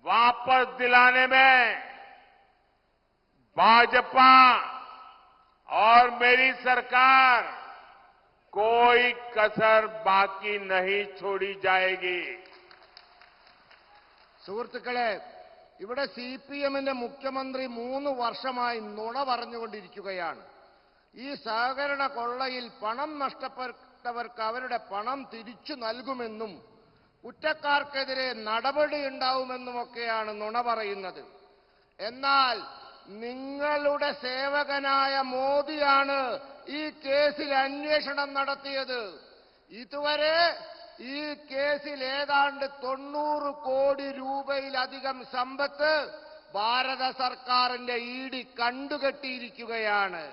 वापस दिलाने में भाजपा और मेरी सरकार कोई कसर बाकी नहीं छोड़ी जाएगी।
സുഹൃത്തുക്കളെ, ഇവിടെ സിപിഎമ്മിന്റെ മുഖ്യമന്ത്രി 3 വർഷമായി നുണ പറഞ്ഞുകൊണ്ടിരിക്കുകയാണ്. ഈ സഹകരണ കൊള്ളയിൽ പണം നഷ്ടപ്പെട്ടവർക്ക് അവരുടെ പണം തിരിച്ചു നൽകുമെന്നും കുറ്റക്കാർക്കെതിരെ നടപടിയുണ്ടാവുമെന്നുമൊക്കെയാണ് നുണ പറയുന്നത്. എന്നാൽ നിങ്ങളുടെ സേവകനായ മോദിയാണ് ഈ കേസിൽ അന്വേഷണം നടത്തിയത്. ഇതുവരെ ഈ കേസിൽ ഏതാണ്ട് 90 കോടി രൂപയിലധികം സമ്പത്ത് ഭാരത സർക്കാരിന്റെ ഇഡി കണ്ടുകെട്ടിയിരിക്കുകയാണ്.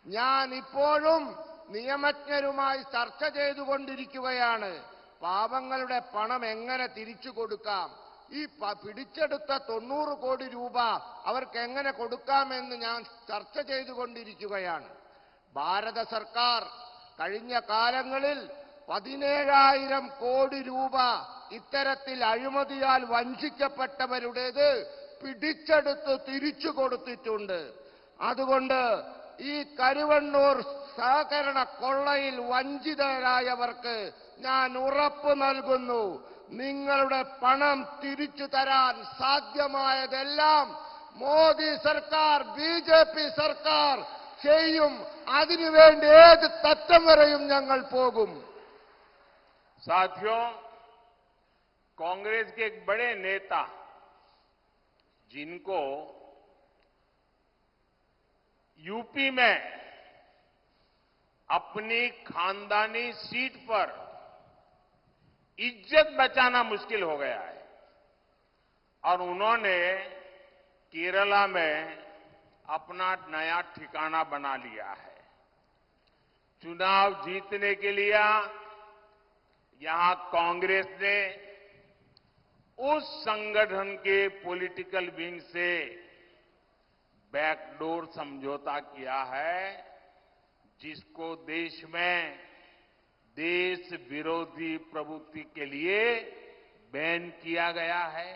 ഞാൻ ഇപ്പോഴും നിയമജ്ഞരുമായി ചർച്ച ചെയ്തുകൊണ്ടിരിക്കുകയാണ്. പാവങ്ങളുടെ പണം എങ്ങനെ തിരിച്ചു കൊടുക്കാം, ഈ പിടിച്ചെടുത്ത 90 കോടി രൂപ അവർക്ക് എങ്ങനെ കൊടുക്കാമെന്ന് ഞാൻ ചർച്ച ചെയ്തുകൊണ്ടിരിക്കുകയാണ്. ഭാരത സർക്കാർ കഴിഞ്ഞ കാലങ്ങളിൽ 17,000 കോടി രൂപ ഇത്തരത്തിൽ അഴിമതിയാൽ വഞ്ചിക്കപ്പെട്ടവരുടേത് പിടിച്ചെടുത്ത് തിരിച്ചു കൊടുത്തിട്ടുണ്ട്. അതുകൊണ്ട് ഈ കരുവണ്ണൂർ സഹകരണ കൊള്ളയിൽ വഞ്ചിതരായവർക്ക് ഞാൻ ഉറപ്പ് നൽകുന്നു, നിങ്ങളുടെ പണം തിരിച്ചു തരാൻ സാധ്യമായതെല്ലാം മോദി സർക്കാർ, ബിജെപി സർക്കാർ ചെയ്യും. അതിനുവേണ്ടി ഏത് തറ്റം വരെയും ഞങ്ങൾ പോകും.
साथियों, कांग्रेस के एक बड़े नेता जिनको यूपी में अपनी खानदानी सीट पर इज्जत बचाना मुश्किल हो गया है और उन्होंने केरला में अपना नया ठिकाना बना लिया है। चुनाव जीतने के लिए यहां कांग्रेस ने उस संगठन के पॉलिटिकल विंग से बैकडोर समझौता किया है जिसको देश में देश विरोधी प्रवृत्ति के लिए बैन किया गया है।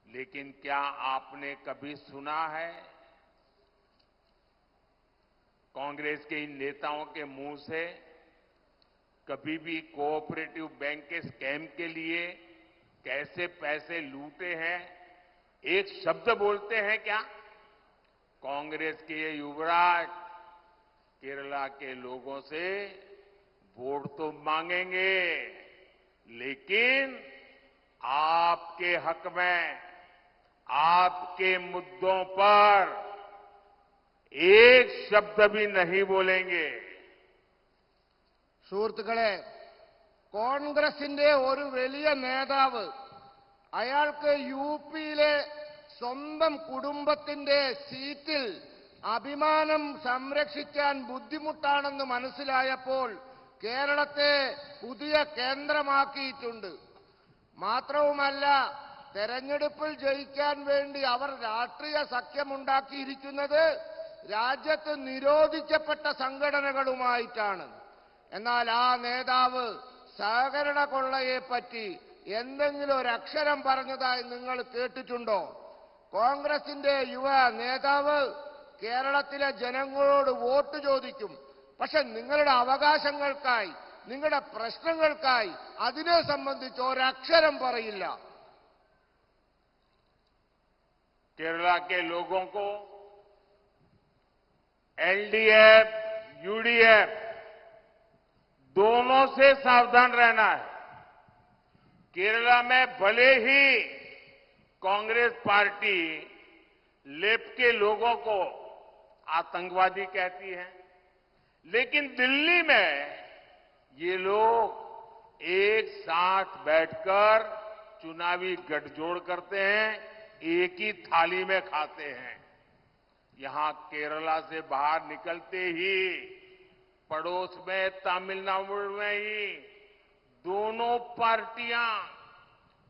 लेकिन क्या आपने कभी सुना है कांग्रेस के इन नेताओं के मुंह से कभी भी कोऑपरेटिव बैंक के स्कैम के लिए कैसे पैसे लूटे हैं एक शब्द बोलते हैं क्या? कांग्रेस के ये युवराज केरला के लोगों से वोट तो मांगेंगे, लेकिन आपके हक में, आपके मुद्दों पर एक शब्द भी नहीं बोलेंगे।
സുഹൃത്തുക്കളെ, കോൺഗ്രസിന്റെ ഒരു വലിയ നേതാവ് അയാൾക്ക് യുപിയിലെ സ്വന്തം കുടുംബത്തിന്റെ സീറ്റിൽ അഭിമാനം സംരക്ഷിക്കാൻ ബുദ്ധിമുട്ടാണെന്ന് മനസ്സിലായപ്പോൾ കേരളത്തെ പുതിയ കേന്ദ്രമാക്കിയിട്ടുണ്ട്. മാത്രവുമല്ല, തെരഞ്ഞെടുപ്പിൽ ജയിക്കാൻ വേണ്ടി അവർ രാഷ്ട്രീയ സഖ്യമുണ്ടാക്കിയിരിക്കുന്നത് രാജ്യത്ത് നിരോധിക്കപ്പെട്ട സംഘടനകളുമായിട്ടാണ്. എന്നാൽ ആ നേതാവ് സഹകരണ കൊള്ളയെപ്പറ്റി എന്തെങ്കിലും ഒരു അക്ഷരം പറഞ്ഞതായി നിങ്ങൾ കേട്ടിട്ടുണ്ടോ? കോൺഗ്രസിന്റെ യുവ നേതാവ് കേരളത്തിലെ ജനങ്ങളോട് വോട്ട് ചോദിക്കും, പക്ഷെ നിങ്ങളുടെ അവകാശങ്ങൾക്കായി, നിങ്ങളുടെ പ്രശ്നങ്ങൾക്കായി അതിനെ സംബന്ധിച്ച് ഒരക്ഷരം പറയില്ല.
केरला के लोगों को एलडीएफ, यूडीएफ दोनों से सावधान रहना है। केरला में भले ही कांग्रेस पार्टी लेफ्ट के लोगों को आतंकवादी कहती है, लेकिन दिल्ली में ये लोग एक साथ बैठकर चुनावी गठजोड़ करते हैं, एक ही थाली में खाते हैं। यहां केरला से बाहर निकलते ही पड़ोस में तमिलनाडु में ही दोनों पार्टियां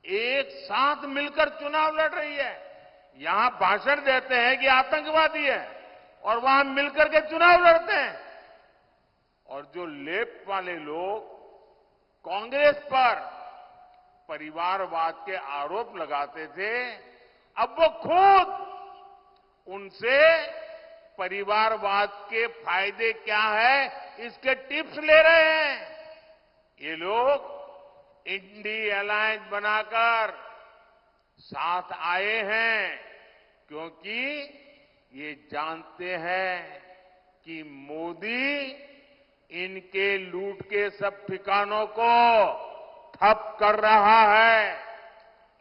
एक साथ मिलकर चुनाव लड़ रही है। यहां भाषण देते हैं कि आतंकवादी है और वहां मिलकर के चुनाव लड़ते हैं। और जो लेफ्ट वाले लोग कांग्रेस पर परिवारवाद के आरोप लगाते थे, अब वो खुद उनसे परिवारवाद के फायदे क्या है इसके टिप्स ले रहे हैं। ये लोग इंडी अलायंस बनाकर साथ आए हैं क्योंकि ये जानते हैं कि मोदी इनके लूट के सब ठिकानों को ठप कर रहा है।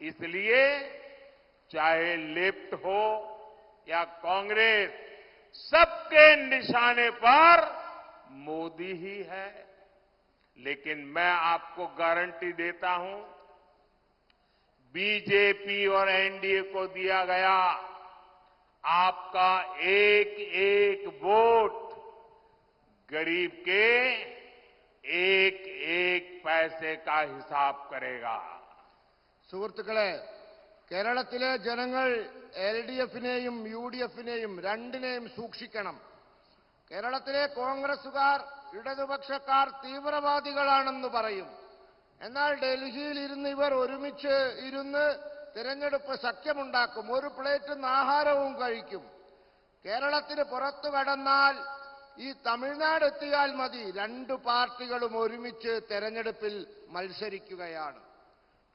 इसलिए चाहे लेफ्ट हो या कांग्रेस, सबके निशाने पर मोदी ही है। लेकिन मैं आपको गारंटी देता हूं, बीजेपी और एनडीए को दिया गया आपका एक एक वोट गरीब के एक एक पैसे का हिसाब करेगा।
സുഹൃത്തുക്കളെ, കേരളത്തിലെ ജനങ്ങൾ എൽഡിഎഫിനെയും യുഡിഎഫിനെയും രണ്ടിനെയും സൂക്ഷിക്കണം. കേരളത്തിലെ കോൺഗ്രസുകാർ, ഇടതുപക്ഷക്കാർ തീവ്രവാദികളാണെന്ന് പറയും. എന്നാൽ ഡൽഹിയിൽ ഇരുന്ന് ഇവർ ഒരുമിച്ച് ഇരുന്ന് തിരഞ്ഞെടുപ്പ് സഖ്യമുണ്ടാക്കും, ഒരു പ്ലേറ്റ് ആഹാരവും കഴിക്കും. കേരളത്തിന് പുറത്തു കടന്നാൽ ഈ തമിഴ്നാട് എത്തിയാൽ മതി, രണ്ടു പാർട്ടികളും ഒരുമിച്ച് തെരഞ്ഞെടുപ്പിൽ മത്സരിക്കുകയാണ്.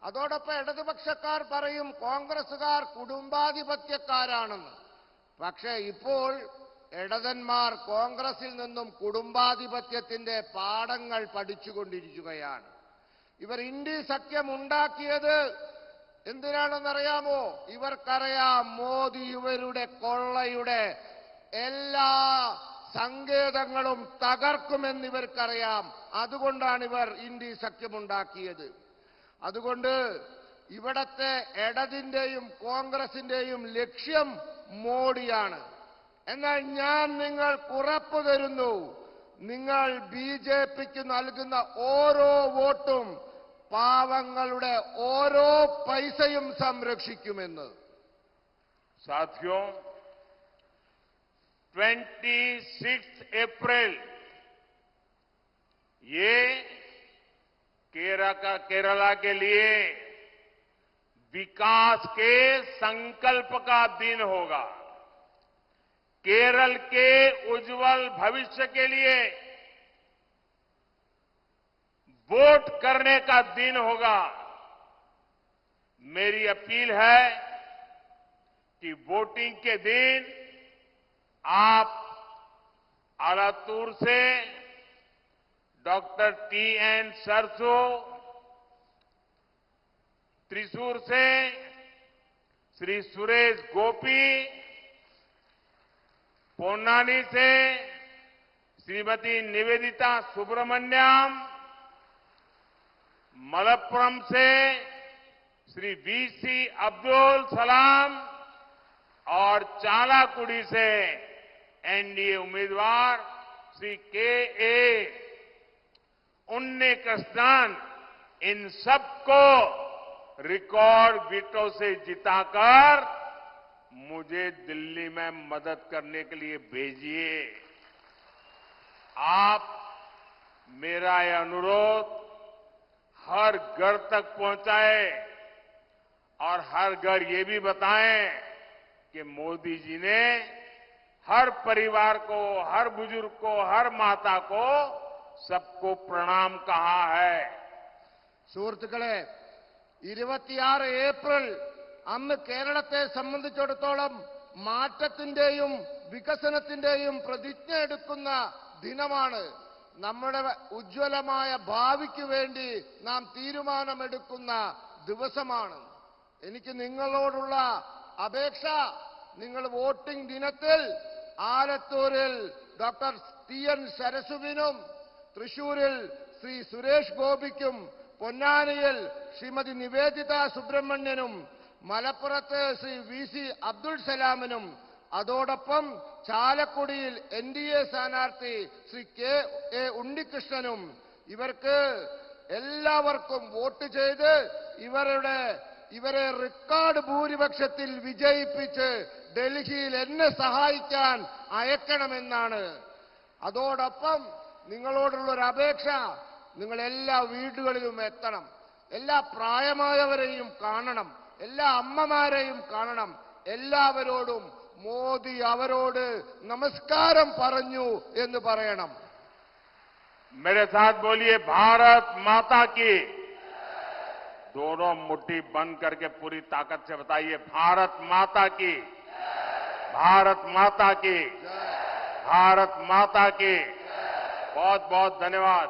അതോടൊപ്പം ഇടതുപക്ഷക്കാർ പറയും കോൺഗ്രസുകാർ കുടുംബാധിപത്യക്കാരാണെന്ന്. പക്ഷേ ഇപ്പോൾ ഇടതന്മാർ കോൺഗ്രസിൽ നിന്നും കുടുംബാധിപത്യത്തിന്റെ പാഠങ്ങൾ പഠിച്ചുകൊണ്ടിരിക്കുകയാണ്. ഇവർ ഇന്ത്യ സഖ്യം ഉണ്ടാക്കിയത് എന്തിനാണെന്നറിയാമോ? ഇവർക്കറിയാം മോദി ഇവരുടെ കൊള്ളയുടെ എല്ലാ സങ്കേതങ്ങളും തകർക്കുമെന്ന് ഇവർക്കറിയാം. അതുകൊണ്ടാണ് ഇവർ ഇന്ത്യ സഖ്യമുണ്ടാക്കിയത്. അതുകൊണ്ട് ഇവിടത്തെ ഇടതിന്റെയും കോൺഗ്രസിന്റെയും ലക്ഷ്യം മോഡിയാണ്. എന്നാൽ ഞാൻ നിങ്ങൾക്ക് ഉറപ്പു തരുന്നു, നിങ്ങൾ ബി.ജെ.പിക്ക് നൽകുന്ന ഓരോ വോട്ടും പാവങ്ങളുടെ ഓരോ പൈസയും സംരക്ഷിക്കുമെന്ന്.
साथियों, 26 अप्रैल ये केरला के लिए विकास के संकल्प का दिन होगा। केरल के उज्जवल भविष्य के लिए वोट करने का दिन होगा। मेरी अपील है कि वोटिंग के दिन आप आलातूर से डॉक्टर टी.एन. सरसो, त्रिशूर से श्री सुरेश गोपी, पोन्नानी से श्रीमती निवेदिता सुब्रमण्यम, मलप्पुरम से श्री वी.सी. अब्दुल सलाम और चालाकुड़ी से एनडीए उम्मीदवार श्री के.ए. उन्नीकृष्णन, इन सबको रिकॉर्ड वोटों से जिताकर मुझे दिल्ली में मदद करने के लिए भेजिए। आप मेरा यह अनुरोध हर घर तक पहुंचाए और हर घर ये भी बताएं कि मोदी जी ने हर परिवार को, हर बुजुर्ग को, हर माता को, सबको प्रणाम कहा है।
സുഹൃത്തുക്കളെ, 26 ഏപ്രിൽ അന്ന് കേരളത്തെ സംബന്ധിച്ചിടത്തോളം മാറ്റത്തിന്റെയും വികസനത്തിന്റെയും പ്രതിജ്ഞ എടുക്കുന്ന ദിനമാണ്. നമ്മുടെ ഉജ്ജ്വലമായ ഭാവിക്ക് വേണ്ടി നാം തീരുമാനമെടുക്കുന്ന ദിവസമാണ്. എനിക്ക് നിങ്ങളോടുള്ള അപേക്ഷ, നിങ്ങൾ വോട്ടിംഗ് ദിനത്തിൽ ആലത്തൂരിൽ ഡോക്ടർ ടി.എൻ. സരസുവിനും, തൃശൂരിൽ ശ്രീ സുരേഷ് ഗോപിക്കും, പൊന്നാനിയിൽ ശ്രീമതി നിവേദിത സുബ്രഹ്മണ്യനും, മലപ്പുറത്ത് ശ്രീ वी.सी. അബ്ദുൾ സലാമിനും, അതോടൊപ്പം ചാലക്കുടിയിൽ എൻ.ഡി.എ സ്ഥാനാർത്ഥി ശ്രീ കെ.എ. ഉണ്ണികൃഷ്ണനും, ഇവർക്ക് എല്ലാവർക്കും വോട്ട് ചെയ്ത് ഇവരെ റെക്കോർഡ് ഭൂരിപക്ഷത്തിൽ വിജയിപ്പിച്ച് ഡൽഹിയിൽ എന്നെ സഹായിക്കാൻ അയക്കണമെന്നാണ്. അതോടൊപ്പം നിങ്ങളോടുള്ളൊരു അപേക്ഷ, നിങ്ങൾ എല്ലാ വീടുകളിലും എത്തണം, എല്ലാ പ്രായമായവരെയും കാണണം, എല്ലാ അമ്മമാരെയും കാണണം. എല്ലാവരോടും മോദി അവരോട് നമസ്കാരം പറഞ്ഞു എന്ന് പറയണം.
मेरे साथ बोलिए, भारत माता की। दोनों मुट्ठी बंद करके पूरी ताकत से बताइए, भारत माता की, भारत माता की, भारत माता की। बहुत बहुत धन्यवाद।